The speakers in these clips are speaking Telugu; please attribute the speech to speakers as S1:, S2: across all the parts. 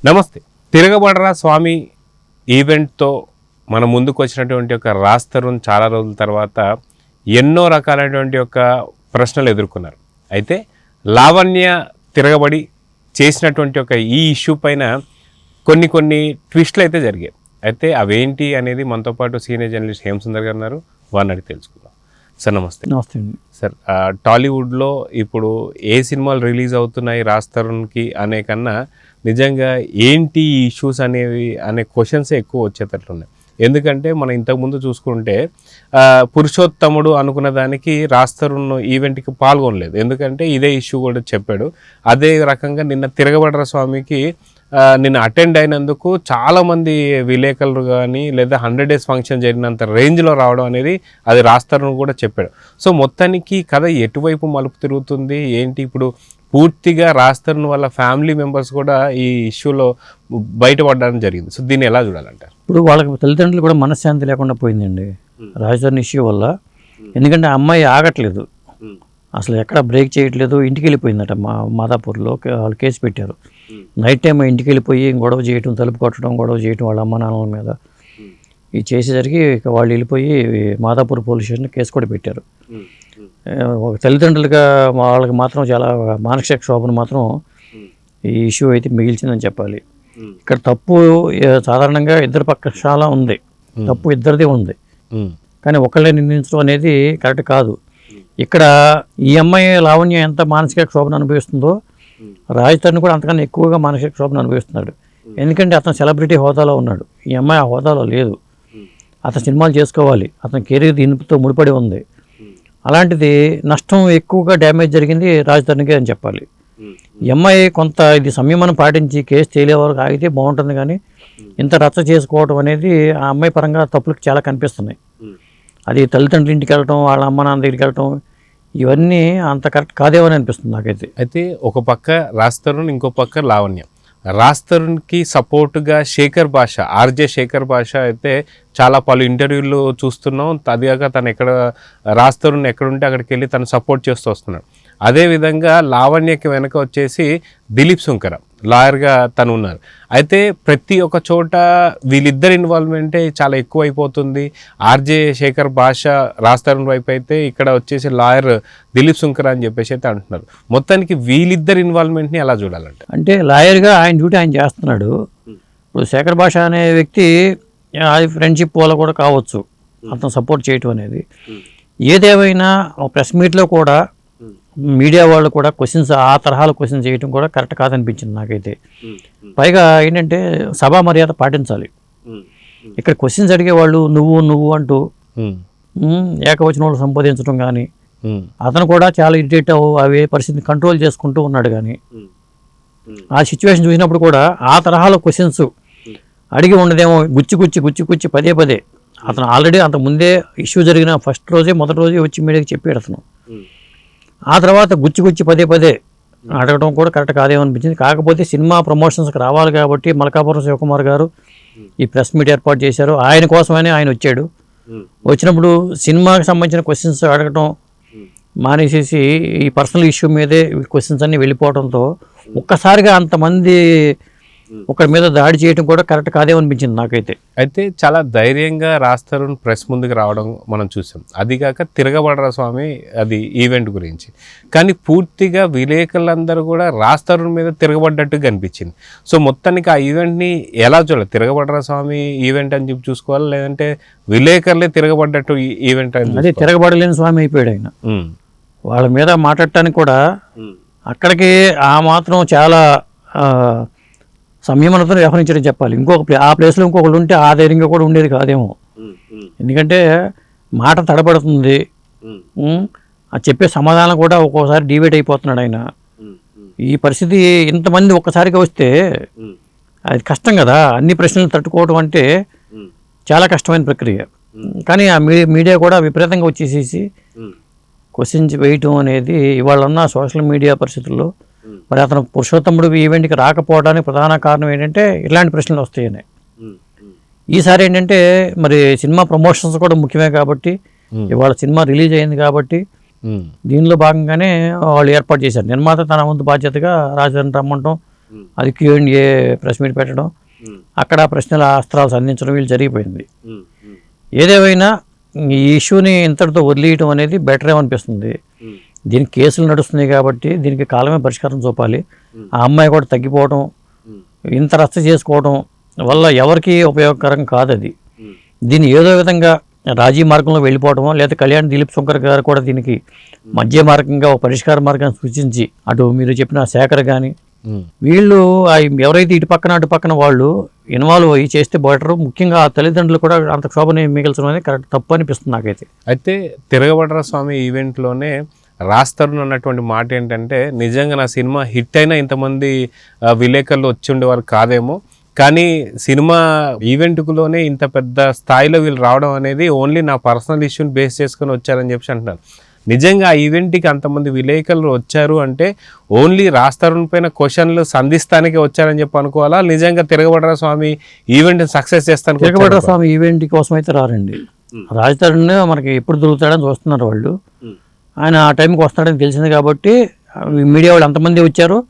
S1: నమస్తే. తిరగబడరా స్వామి ఈవెంట్తో మన ముందుకు వచ్చినటువంటి ఒక రాజ్ తరుణ్ చాలా రోజుల తర్వాత ఎన్నో రకాలైనటువంటి ఒక ప్రశ్నలు ఎదుర్కొన్నారు. అయితే లావణ్య తిరగబడి చేసినటువంటి ఒక ఈ ఇష్యూ పైన కొన్ని ట్విస్ట్లు అయితే జరిగాయి. అయితే అవేంటి అనేది మనతో పాటు సీనియర్ జర్నలిస్ట్ హేమసుందర్ గారు ఉన్నారు. వారిని అడిగి తెలుసుకుందాం. సార్ నమస్తే.
S2: నమస్తే అండి.
S1: సార్, టాలీవుడ్లో ఇప్పుడు ఏ సినిమాలు రిలీజ్ అవుతున్నాయి రాజ్ తరుణ్కి అనే కన్నా నిజంగా ఏంటి ఈ ఇష్యూస్ అనేవి అనే క్వశ్చన్సే ఎక్కువ వచ్చేటట్లున్నాయి. ఎందుకంటే మనం ఇంతకుముందు చూసుకుంటే పురుషోత్తముడు అనుకున్న దానికి రాజ్ తరుణ్ ఈవెంట్కి పాల్గొనలేదు. ఎందుకంటే ఇదే ఇష్యూ కూడా చెప్పాడు. అదే రకంగా నిన్న తిరగబడరా స్వామికి నిన్న అటెండ్ అయినందుకు చాలామంది విలేకరులు కానీ లేదా 100 days ఫంక్షన్ జరిగినంత రేంజ్లో రావడం అనేది అది రాజ్ తరుణ్ కూడా చెప్పాడు. సో మొత్తానికి కథ ఎటువైపు మలుపు తిరుగుతుంది ఏంటి? ఇప్పుడు పూర్తిగా రాజ్ తరుణ్ వాళ్ళ ఫ్యామిలీ మెంబర్స్ కూడా ఈ ఇష్యూలో బయటపడడం జరిగింది. సో దీన్ని ఎలా చూడాలంటారు?
S2: ఇప్పుడు వాళ్ళకి తల్లిదండ్రులు కూడా మనశ్శాంతి లేకుండా పోయిందండి రాజ్ తరుణ్ ఇష్యూ వల్ల. ఎందుకంటే ఆ అమ్మాయి ఆగట్లేదు, అసలు ఎక్కడ బ్రేక్ చేయట్లేదు. ఇంటికి వెళ్ళిపోయిందట మాదాపూర్లో. వాళ్ళు కేసు పెట్టారు. నైట్ టైం ఇంటికి వెళ్ళిపోయి గొడవ చేయటం, తలుపు కొట్టడం, గొడవ చేయటం వాళ్ళ అమ్మ నాన్నల మీద. ఇది చేసేసరికి ఇక వాళ్ళు వెళ్ళిపోయి మాదాపూర్ పోలీస్ స్టేషన్ కేసు కూడా పెట్టారు. ఒక తల్లిదండ్రులుగా వాళ్ళకి మాత్రం చాలా మానసిక క్షోభను మాత్రం ఈ ఇష్యూ అయితే మిగిల్చిందని చెప్పాలి. ఇక్కడ తప్పు సాధారణంగా ఇద్దరు పక్షాల ఉంది, తప్పు ఇద్దరిదే ఉంది. కానీ ఒకళ్ళే నిందించడం అనేది కరెక్ట్ కాదు. ఇక్కడ ఈ అమ్మాయి లావణ్య ఎంత మానసిక క్షోభను అనుభవిస్తుందో రాజ్ తరుణ్ కూడా అంతకన్నా ఎక్కువగా మానసిక క్షోభను అనుభవిస్తున్నాడు. ఎందుకంటే అతను సెలబ్రిటీ హోదాలో ఉన్నాడు, ఈ అమ్మాయి ఆ హోదాలో లేదు. అతను సినిమాలు చేసుకోవాలి, అతని కెరీర్ దీనితో ముడిపడి ఉంది. అలాంటిది నష్టం ఎక్కువగా డ్యామేజ్ జరిగింది రాజ్ తరుణ్కే అని చెప్పాలి. ఈ అమ్మాయి కొంత ఇది సంయమనం పాటించి కేసు తేలే వరకు ఆగితే బాగుంటుంది. కానీ ఇంత రచ్చ చేసుకోవడం అనేది ఆ అమ్మాయి పరంగా తప్పులకు చాలా కనిపిస్తున్నాయి. అది తల్లిదండ్రుల ఇంటికి వెళ్ళటం, వాళ్ళ అమ్మ నాన్న దగ్గరికి వెళ్ళటం, ఇవన్నీ అంత కరెక్ట్ కాదేమని అనిపిస్తుంది నాకైతే.
S1: అయితే ఒక పక్క రాజ్ తరుణ్, ఇంకో పక్క లావణ్య. రాజ్ తరుణ్కి సపోర్ట్గా శేఖర్ భాష, ఆర్జే శేఖర్ భాష అయితే చాలా పలు ఇంటర్వ్యూలు చూస్తున్నాం. అదిగాక తను రాజ్ తరుణ్ ఎక్కడుంటే అక్కడికి వెళ్ళి తను సపోర్ట్ చేస్తూ వస్తున్నాడు. అదేవిధంగా లావణ్యకి వెనక వచ్చేసి దిలీప్ సుంకర లాయర్గా తను ఉన్నారు. అయితే ప్రతి ఒక్క చోట వీళ్ళిద్దరి ఇన్వాల్వ్మెంటే చాలా ఎక్కువ అయిపోతుంది. ఆర్జే శేఖర్ భాష రాజ్ తరుణ్ వైపు అయితే, ఇక్కడ వచ్చేసి లాయర్ దిలీప్ సుంకర అని చెప్పేసి అయితే అంటున్నారు. మొత్తానికి వీళ్ళిద్దరి ఇన్వాల్వ్మెంట్ని ఎలా చూడాలంటే,
S2: అంటే లాయర్గా ఆయన డ్యూటీ ఆయన చేస్తున్నాడు. ఇప్పుడు శేఖర్ భాష అనే వ్యక్తి అది ఫ్రెండ్షిప్ వల్ల కూడా కావచ్చు అతను సపోర్ట్ చేయటం అనేది. ఏదేమైనా ప్రెస్ మీట్లో కూడా మీడియా వాళ్ళు కూడా క్వశ్చన్స్, ఆ తరహాలో క్వశ్చన్స్ చేయడం కూడా కరెక్ట్ కాదనిపించింది నాకైతే. పైగా ఏంటంటే సభా మర్యాద పాటించాలి. ఇక్కడ క్వశ్చన్స్ అడిగే వాళ్ళు నువ్వు అంటూ ఏకవచనం వాళ్ళు సంబోధించడం కానీ, అతను కూడా చాలా ఇరిటేట్ అవే పరిస్థితిని కంట్రోల్ చేసుకుంటూ ఉన్నాడు. కానీ ఆ సిచ్యువేషన్ చూసినప్పుడు కూడా ఆ తరహాలో క్వశ్చన్స్ అడిగి ఉండదేమో, గుచ్చి పదే అతను ఆల్రెడీ అంత ముందే ఇష్యూ జరిగిన మొదటి రోజే వచ్చి మీడియాకి చెప్పాడు అతను. ఆ తర్వాత గుచ్చి పదే అడగడం కూడా కరెక్ట్ కాదేమనిపించింది. కాకపోతే సినిమా ప్రమోషన్స్కి రావాలి కాబట్టి మల్కాపురం శివకుమార్ గారు ఈ ప్రెస్ మీట్ ఏర్పాటు చేశారు. ఆయన కోసమని ఆయన వచ్చాడు. వచ్చినప్పుడు సినిమాకి సంబంధించిన క్వశ్చన్స్ అడగటం మానేసేసి ఈ పర్సనల్ ఇష్యూ మీదే క్వశ్చన్స్ అన్నీ వెళ్ళిపోవడంతో ఒక్కసారిగా అంతమంది ఒకరి మీద దాడి చేయడం కూడా కరెక్ట్ కాదేమనిపించింది నాకైతే.
S1: అయితే చాలా ధైర్యంగా రాజ్ తరుణ్ ప్రెస్ ముందుకు రావడం మనం చూసాం. అదిగాక తిరగబడరా స్వామి అది ఈవెంట్ గురించి. కానీ పూర్తిగా విలేకరులందరూ కూడా రాజ్ తరుణ్ మీద తిరగబడ్డట్టు కనిపించింది. సో మొత్తానికి ఆ ఈవెంట్ని ఎలా చూడాలి? తిరగబడరా స్వామి ఈవెంట్ అని చెప్పి చూసుకోవాలి, లేదంటే విలేకరులే తిరగబడ్డట్టు ఈవెంట్ అని?
S2: అదే తిరగబడలేని స్వామి అయిపోయాడు ఆయన. వాళ్ళ మీద మాట్లాడటానికి కూడా అక్కడికి ఆ మాత్రం చాలా సంయమనతో వ్యవహరించడం చెప్పాలి. ఆ ప్లేస్లో ఇంకొకళ్ళు ఉంటే ఆ ధైర్యంగా కూడా ఉండేది కాదేమో. ఎందుకంటే మాట తడబడుతుంది, అది చెప్పే సమాధానం కూడా ఒక్కోసారి డివేట్ అయిపోతున్నాడు ఆయన. ఈ పరిస్థితి ఇంతమంది ఒక్కసారిగా వస్తే అది కష్టం కదా. అన్ని ప్రశ్నలు తట్టుకోవడం అంటే చాలా కష్టమైన ప్రక్రియ. కానీ ఆ మీడియా కూడా విపరీతంగా వచ్చేసేసి క్వశ్చన్స్ వేయటం అనేది ఇవాళ ఉన్న సోషల్ మీడియా పరిస్థితుల్లో, మరి అతను పురుషోత్తముడు ఈవెంట్కి రాకపోవడానికి ప్రధాన కారణం ఏంటంటే ఇలాంటి ప్రశ్నలు వస్తాయని. ఈసారి ఏంటంటే మరి సినిమా ప్రమోషన్స్ కూడా ముఖ్యమే కాబట్టి, ఇవాళ సినిమా రిలీజ్ అయింది కాబట్టి దీనిలో భాగంగానే వాళ్ళు ఏర్పాటు చేశారు. నిర్మాత తన వంతు బాధ్యతగా రాజ్ తరుణ్ రమ్మంటాం, అది Q&A ప్రెస్ మీట్ పెట్టడం, అక్కడ ప్రశ్నల అస్త్రాలు సంధించడం వీళ్ళు జరిగిపోయింది. ఏదేమైనా ఈ ఇష్యూని ఇంతటితో వదిలేయటం అనేది బెటర్ ఏమనిపిస్తుంది. దీనికి కేసులు నడుస్తున్నాయి కాబట్టి దీనికి కాలమే పరిష్కారం చూపాలి. ఆ అమ్మాయి కూడా తగ్గిపోవడం, ఇంత రచ్చ చేసుకోవడం వల్ల ఎవరికి ఉపయోగకరం కాదు. అది దీన్ని ఏదో విధంగా రాజీ మార్గంలో వెళ్ళిపోవడమో, లేదా కళ్యాణ్ దిలీప్ శంకర్ గారు కూడా దీనికి మధ్య మార్గంగా ఒక పరిష్కార మార్గాన్ని సూచించి, అటు మీరు చెప్పిన శేఖర్ కానీ వీళ్ళు ఎవరైతే ఇటు పక్కన వాళ్ళు ఇన్వాల్వ్ అయ్యి చేస్తే బెటర్. ముఖ్యంగా ఆ తల్లిదండ్రులు కూడా అంత క్షోభని మిగిల్చడం అనేది కరెక్ట్ తప్పు అనిపిస్తుంది నాకైతే.
S1: అయితే తిరగబడ్ర స్వామి ఈవెంట్లోనే రాస్తారు అన్నటువంటి మాట ఏంటంటే, నిజంగా నా సినిమా హిట్ అయినా ఇంతమంది విలేకరులు వచ్చి ఉండేవారు కాదేమో, కానీ సినిమా ఈవెంట్కులోనే ఇంత పెద్ద స్థాయిలో వీళ్ళు రావడం అనేది ఓన్లీ నా పర్సనల్ ఇష్యూని బేస్ చేసుకొని వచ్చారని చెప్పి అంటున్నారు. నిజంగా ఆ ఈవెంట్కి అంతమంది విలేకరులు వచ్చారు అంటే ఓన్లీ రాస్తారుని పైన క్వశ్చన్లు సంధిస్తానికే వచ్చారని చెప్పి అనుకోవాలా, నిజంగా తిరగబడ్ర స్వామి ఈవెంట్ సక్సెస్ చేస్తాను?
S2: తిరగబడ్ర స్వామి ఈవెంట్ కోసం అయితే రారండి. రాజధాని మనకి ఎప్పుడు దొరుకుతాడని చూస్తున్నారు వాళ్ళు. ఆయన ఆ టైంకి వస్తాడని తెలిసింది కాబట్టి మీడియా వాళ్ళు అంతమంది వచ్చారు.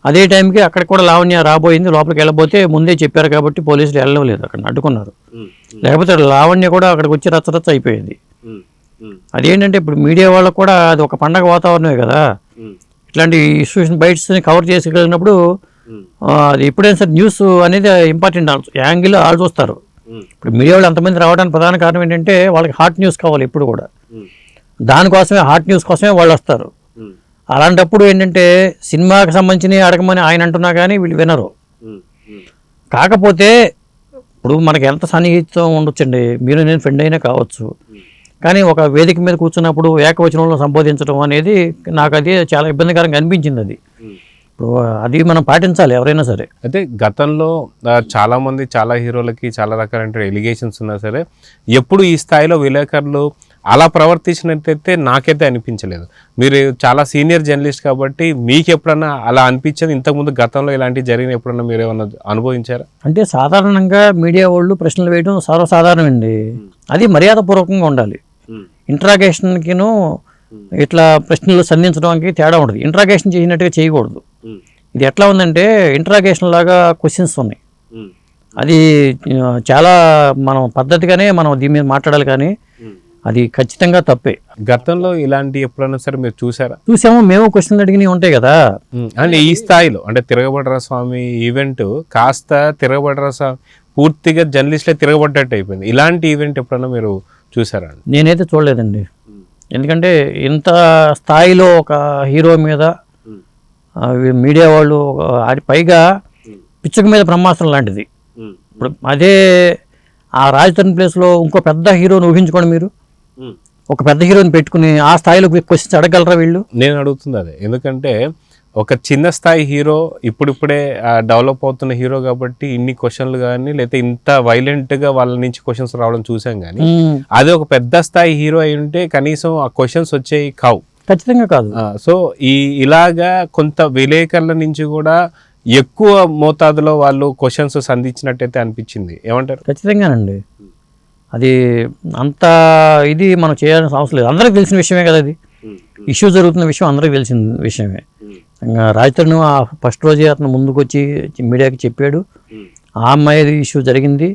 S2: అదే టైంకి అక్కడ కూడా లావణ్య రాబోయింది, లోపలికి వెళ్ళబోతే ముందే చెప్పారు కాబట్టి పోలీసులు వెళ్ళలేదు, అక్కడ అడ్డుకున్నారు. లేకపోతే లావణ్య కూడా అక్కడికి వచ్చి రచ్చరచ్చ అయిపోయింది. అదేంటంటే ఇప్పుడు మీడియా వాళ్ళకు కూడా అది ఒక పండగ వాతావరణమే కదా. ఇట్లాంటి ఇష్యూస్ బైట్స్ని కవర్ చేసుకెళ్ళినప్పుడు అది ఎప్పుడైనా సరే న్యూస్ అనేది ఇంపార్టెంట్ యాంగిల్ వాళ్ళు చూస్తారు. ఇప్పుడు మీడియా వాళ్ళు అంతమంది రావడానికి ప్రధాన కారణం ఏంటంటే వాళ్ళకి హాట్ న్యూస్ కావాలి ఎప్పుడు కూడా. దానికోసమే హాట్ న్యూస్ కోసమే వాళ్ళు వస్తారు. అలాంటప్పుడు ఏంటంటే సినిమాకి సంబంధించినవి అడగమని ఆయన అంటున్నా కానీ వీళ్ళు వినరు. కాకపోతే ఇప్పుడు మనకి ఎంత సన్నిహితం ఉండొచ్చండి, మీరు నేను ఫ్రెండ్ అయినా కావచ్చు, కానీ ఒక వేదిక మీద కూర్చున్నప్పుడు ఏకవచనంలో సంబోధించడం అనేది నాకు అది చాలా ఇబ్బందికరంగా అనిపించింది. అది ఇప్పుడు అది మనం పాటించాలి ఎవరైనా సరే.
S1: అయితే గతంలో చాలామంది చాలా హీరోలకి చాలా రకాలైన ఎలిగేషన్స్ ఉన్నా సరే ఎప్పుడు ఈ స్థాయిలో విలేకరులు అలా ప్రవర్తించినట్టయితే నాకైతే అనిపించలేదు. మీరు చాలా సీనియర్ జర్నలిస్ట్ కాబట్టి మీకు ఎప్పుడన్నా అలా అనిపించేది? ఇంతకుముందు గతంలో ఇలాంటివి జరిగిన ఎప్పుడన్నా మీరు ఏమన్నా అనుభవించారా?
S2: అంటే సాధారణంగా మీడియా వాళ్ళు ప్రశ్నలు వేయడం సర్వసాధారణమండి. అది మర్యాదపూర్వకంగా ఉండాలి. ఇంట్రాగేషన్కిను ఇట్లా ప్రశ్నలు సంధించడానికి తేడా ఉండదు. ఇంట్రాగేషన్ చేసినట్టుగా చేయకూడదు. ఇది ఎట్లా ఉందంటే ఇంట్రాగేషన్ లాగా క్వశ్చన్స్ ఉన్నాయి. అది చాలా మనం పద్ధతిగానే మనం దీని మీద మాట్లాడాలి, కానీ అది ఖచ్చితంగా తప్పే.
S1: గతంలో ఇలాంటి ఎప్పుడైనా సరే మీరు చూసారా?
S2: చూసాము, మేము క్వశ్చన్లు అడిగినవి ఉంటాయి కదా.
S1: అంటే ఈ స్థాయిలో అంటే తిరగబడ్ర స్వామి ఈవెంట్ కాస్త తిరగబడ్ర స్వామి పూర్తిగా జర్నలిస్ట్లే తిరగబడ్డట్టు అయిపోయింది. ఇలాంటి ఈవెంట్ ఎప్పుడైనా మీరు చూసారా?
S2: నేనైతే చూడలేదండి. ఎందుకంటే ఇంత స్థాయిలో ఒక హీరో మీద మీడియా వాళ్ళు పైగా పిచ్చుక మీద బ్రహ్మాస్త్రం లాంటిది. ఇప్పుడు అదే ఆ రాజధాని ప్లేస్లో ఇంకో పెద్ద హీరోని ఊహించుకోండి మీరు. ఒక పెద్ద హీరోని పెట్టుకుని ఆ స్థాయిలో క్వశ్చన్స్ అడగలరా వీళ్ళు?
S1: నేను అడుగుతుంది అదే. ఎందుకంటే ఒక చిన్న స్థాయి హీరో ఇప్పుడిప్పుడే డెవలప్ అవుతున్న హీరో కాబట్టి ఇన్ని క్వశ్చన్లు కానీ లేకపోతే ఇంత వైలెంట్గా వాళ్ళ నుంచి క్వశ్చన్స్ రావడం చూసాం. కానీ అదే ఒక పెద్ద స్థాయి హీరో అయి ఉంటే కనీసం ఆ క్వశ్చన్స్ వచ్చేవి కావు.
S2: ఖచ్చితంగా కాదు.
S1: సో ఇలాగా కొంత విలేకరుల నుంచి కూడా ఎక్కువ మోతాదులో వాళ్ళు క్వశ్చన్స్ సంధించినట్టయితే అనిపించింది. ఏమంటారు?
S2: ఖచ్చితంగానండి. అది అంత ఇది మనం చేయాల్సిన అవసరం లేదు. అందరికీ తెలిసిన విషయమే కదా. అది ఇష్యూ జరుగుతున్న విషయం అందరికీ తెలిసిన విషయమే. ఇంకా రాజధాని ఫస్ట్ రోజే అతను ముందుకు వచ్చి మీడియాకి చెప్పాడు. ఆ అమ్మాయి ఇష్యూ జరిగింది,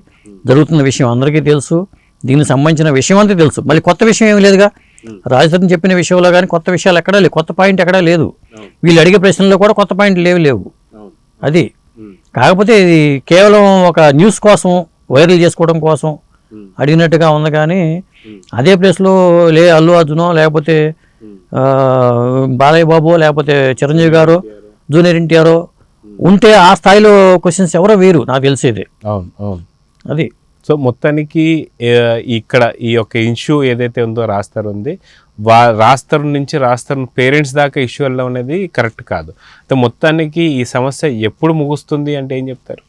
S2: జరుగుతున్న విషయం అందరికీ తెలుసు, దీనికి సంబంధించిన విషయం అంతా తెలుసు. మళ్ళీ కొత్త విషయం ఏమి లేదుగా. రాజధాని చెప్పిన విషయంలో కానీ కొత్త విషయాలు ఎక్కడా లేవు, కొత్త పాయింట్ ఎక్కడా లేదు. వీళ్ళు అడిగే ప్రశ్నల్లో కూడా కొత్త పాయింట్ లేవు. అది కాకపోతే ఇది కేవలం ఒక న్యూస్ కోసం వైరల్ చేసుకోవడం కోసం అడిగినట్టుగా ఉంది. కానీ అదే ప్లేస్లో అల్లు అర్జునో లేకపోతే బాలయ్య బాబు లేకపోతే చిరంజీవి గారు జూనియర్ ఎన్టీఆర్ ఉంటే ఆ స్థాయిలో క్వశ్చన్స్ ఎవరో వేరు నాకు తెలిసేది.
S1: అవును.
S2: అది
S1: సో మొత్తానికి ఇక్కడ ఈ యొక్క ఇష్యూ ఏదైతే ఉందో రాస్తారు ఉంది, రాస్తారు నుంచి రాస్తారు పేరెంట్స్ దాకా ఇష్యూ వెళ్ళడం అనేది కరెక్ట్ కాదు. మొత్తానికి ఈ సమస్య ఎప్పుడు ముగుస్తుంది అంటే ఏం చెప్తారు?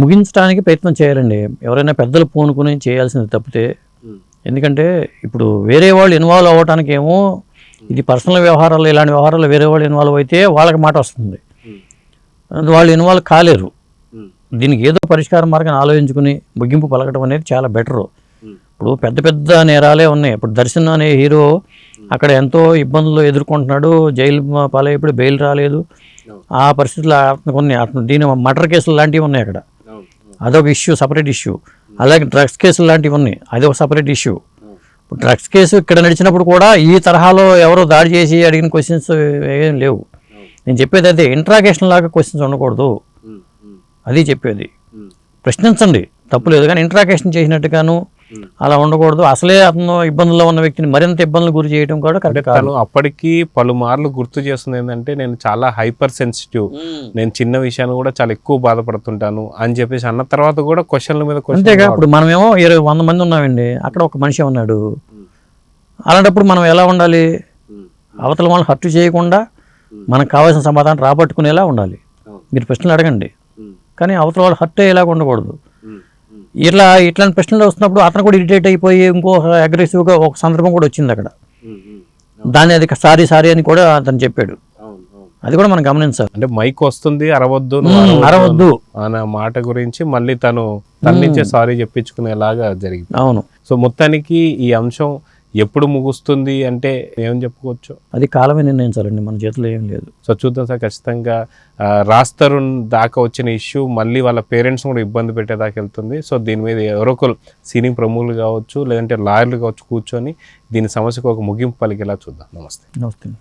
S2: ముగించడానికి ప్రయత్నం చేయాలండి. ఎవరైనా పెద్దలు పూనుకుని చేయాల్సింది తప్పితే. ఎందుకంటే ఇప్పుడు వేరే వాళ్ళు ఇన్వాల్వ్ అవ్వటానికి ఏమో ఇది పర్సనల్ వ్యవహారాలు, ఇలాంటి వ్యవహారాలు వేరే వాళ్ళు ఇన్వాల్వ్ అయితే వాళ్ళకి మాట వస్తుంది. వాళ్ళు ఇన్వాల్వ్ కాలేరు. దీనికి ఏదో పరిష్కార మార్గాన్ని ఆలోచించుకుని ముగింపు పలకడం అనేది చాలా బెటరు. ఇప్పుడు పెద్ద పెద్ద నేరాలే ఉన్నాయి. ఇప్పుడు దర్శన్ అనే హీరో అక్కడ ఎంతో ఇబ్బందులు ఎదుర్కొంటున్నాడు, జైలు పాలైపోయి బెయిల్ రాలేదు, ఆ పరిస్థితుల్లో అతను దీని మర్డర్ కేసులు లాంటివి ఉన్నాయి అక్కడ, అదొక ఇష్యూ, సపరేట్ ఇష్యూ. అలాగే డ్రగ్స్ కేసులు లాంటివి ఉన్నాయి, అది ఒక సపరేట్ ఇష్యూ. డ్రగ్స్ కేసు ఇక్కడ నడిచినప్పుడు కూడా ఈ తరహాలో ఎవరో దాడి చేసి అడిగిన క్వశ్చన్స్ ఏం లేవు. నేను చెప్పేది అయితే ఇంట్రాగేషన్ లాగా క్వశ్చన్స్ ఉండకూడదు, అది చెప్పేది. ప్రశ్నించండి తప్పులేదు, కానీ ఇంట్రాగేషన్ చేసినట్టుగాను అలా ఉండకూడదు. అసలే అతను ఇబ్బందుల్లో ఉన్న వ్యక్తిని మరింత ఇబ్బందులు గురి చేయడం కూడా కరెక్ట్ కాదు.
S1: తను అప్పటికి పలుమార్లు గుర్తు చేస్తుంది ఏంటంటే, నేను చాలా హైపర్ సెన్సిటివ్, నేను చిన్న విషయాన్ని కూడా చాలా ఎక్కువ బాధపడుతుంటాను అని చెప్పేసి అన్న తర్వాత కూడా క్వశ్చన్ల మీద
S2: అంతేగా. ఇప్పుడు మనమేమో 100 మంది ఉన్నామండి, అక్కడ ఒక మనిషి ఉన్నాడు. అలాంటప్పుడు మనం ఎలా ఉండాలి? అవతల వాళ్ళు హర్ట్ చేయకుండా మనకు కావాల్సిన సమాధానం రాబట్టుకునేలా ఉండాలి. మీరు ప్రశ్నలు అడగండి, కానీ అవతల వాళ్ళు హర్ట్ అయ్యేలాగా ఉండకూడదు. ఇట్లాంటి ప్రశ్నలు వస్తున్నప్పుడు అతను కూడా ఇరిటేట్ అయిపోయి ఇంకో అగ్రెసివ్గా ఒక సందర్భం కూడా వచ్చింది అక్కడ. దాన్ని అది సారీ అని కూడా అతను చెప్పాడు, అది కూడా మనం గమనించాలి.
S1: అంటే మైక్ వస్తుంది అరవద్దు
S2: అరవద్దు
S1: అన్న మాట గురించి మళ్ళీ తన నుంచే సారీ చెప్పించుకునేలాగా జరిగింది.
S2: అవును.
S1: సో మొత్తానికి ఈ అంశం ఎప్పుడు ముగుస్తుంది అంటే ఏమని చెప్పుకోవచ్చు?
S2: అది కాలమే నిర్ణయించాలండి, మన చేతిలో ఏం లేదు.
S1: సో చూద్దాం సార్, ఖచ్చితంగా రాజ్ తరుణ్ దాకా వచ్చిన ఇష్యూ మళ్ళీ వాళ్ళ పేరెంట్స్ కూడా ఇబ్బంది పెట్టేదాకా వెళ్తుంది. సో దీని మీద ఎవరో ఒకరు సినీ ప్రముఖులు కావచ్చు, లేదంటే లాయర్లు కావచ్చు కూర్చొని దీని సమస్యకు ఒక ముగింపు పలికేలా చూద్దాం. నమస్తే.
S2: నమస్తే.